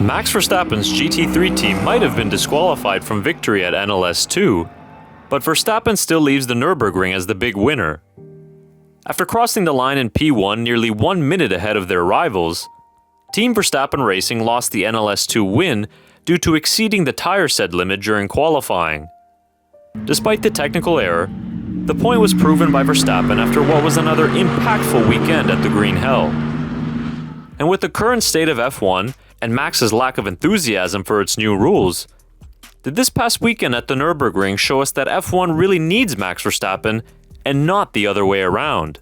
Max Verstappen's GT3 team might have been disqualified from victory at NLS2, but Verstappen still leaves the Nürburgring as the big winner. After crossing the line in P1 nearly 1 minute ahead of their rivals, Team Verstappen Racing lost the NLS2 win due to exceeding the tire set limit during qualifying. Despite the technical error, the point was proven by Verstappen after what was another impactful weekend at the Green Hell. And with the current state of F1 and Max's lack of enthusiasm for its new rules, did this past weekend at the Nürburgring show us that F1 really needs Max Verstappen and not the other way around?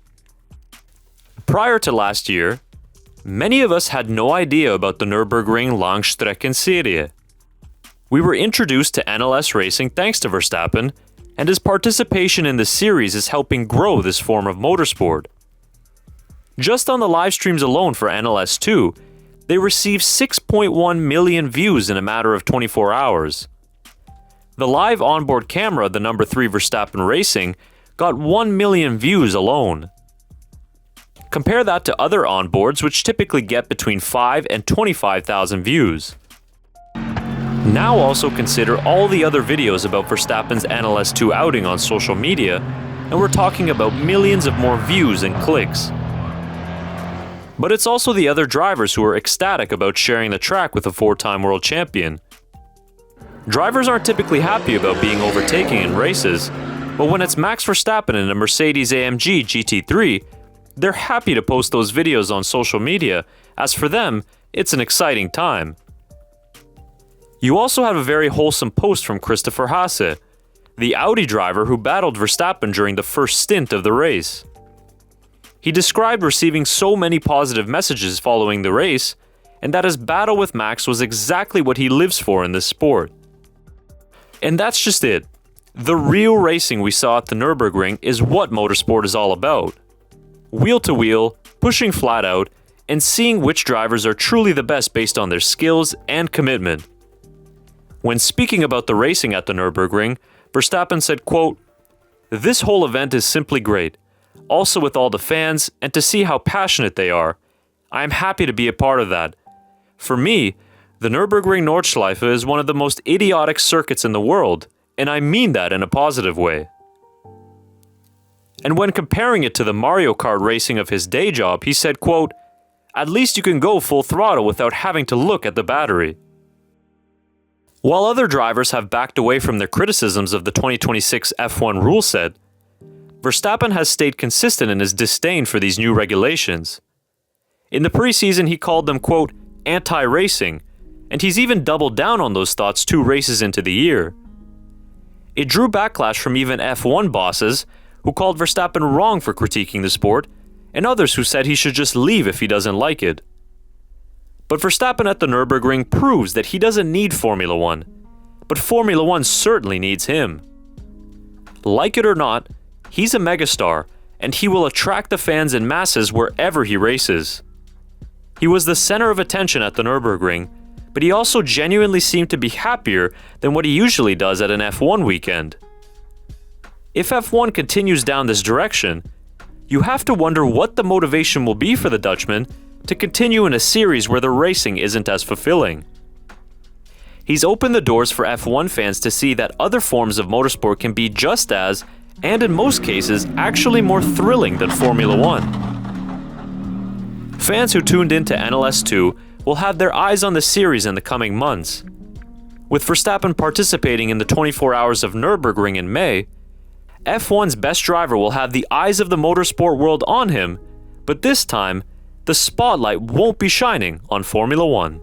Prior to last year, many of us had no idea about the Nürburgring Langstrecken-Serie. We were introduced to NLS racing thanks to Verstappen, and his participation in the series is helping grow this form of motorsport. Just on the live streams alone for NLS2, they received 6.1 million views in a matter of 24 hours. The live onboard camera, the number 3 Verstappen Racing, got 1 million views alone. Compare that to other onboards which typically get between 5 and 25,000 views. Now also consider all the other videos about Verstappen's NLS2 outing on social media, and we're talking about millions of more views and clicks. But it's also the other drivers who are ecstatic about sharing the track with a 4-time world champion. Drivers aren't typically happy about being overtaken in races, but when it's Max Verstappen in a Mercedes-AMG GT3, they're happy to post those videos on social media, as for them, it's an exciting time. You also have a very wholesome post from Christopher Haase, the Audi driver who battled Verstappen during the first stint of the race. He described receiving so many positive messages following the race, and that his battle with Max was exactly what he lives for in this sport. And that's just it. The real racing we saw at the Nürburgring is what motorsport is all about. Wheel to wheel, pushing flat out, and seeing which drivers are truly the best based on their skills and commitment. When speaking about the racing at the Nürburgring, Verstappen said, quote, "This whole event is simply great. Also with all the fans, and to see how passionate they are. I am happy to be a part of that. For me, the Nürburgring Nordschleife is one of the most idiotic circuits in the world, and I mean that in a positive way." And when comparing it to the Mario Kart racing of his day job, he said, quote, "At least you can go full throttle without having to look at the battery." While other drivers have backed away from their criticisms of the 2026 F1 rule set, Verstappen has stayed consistent in his disdain for these new regulations. In the preseason, he called them, quote, "anti-racing," and he's even doubled down on those thoughts 2 races into the year. It drew backlash from even F1 bosses, who called Verstappen wrong for critiquing the sport, and others who said he should just leave if he doesn't like it. But Verstappen at the Nürburgring proves that he doesn't need Formula 1, but Formula 1 certainly needs him. Like it or not, he's a megastar, and he will attract the fans in masses wherever he races. He was the center of attention at the Nürburgring, but he also genuinely seemed to be happier than what he usually does at an F1 weekend. If F1 continues down this direction, you have to wonder what the motivation will be for the Dutchman to continue in a series where the racing isn't as fulfilling. He's opened the doors for F1 fans to see that other forms of motorsport can be just as, and in most cases, actually more thrilling than Formula 1. Fans who tuned into NLS2 will have their eyes on the series in the coming months. With Verstappen participating in the 24 Hours of Nürburgring in May, F1's best driver will have the eyes of the motorsport world on him, but this time, the spotlight won't be shining on Formula 1.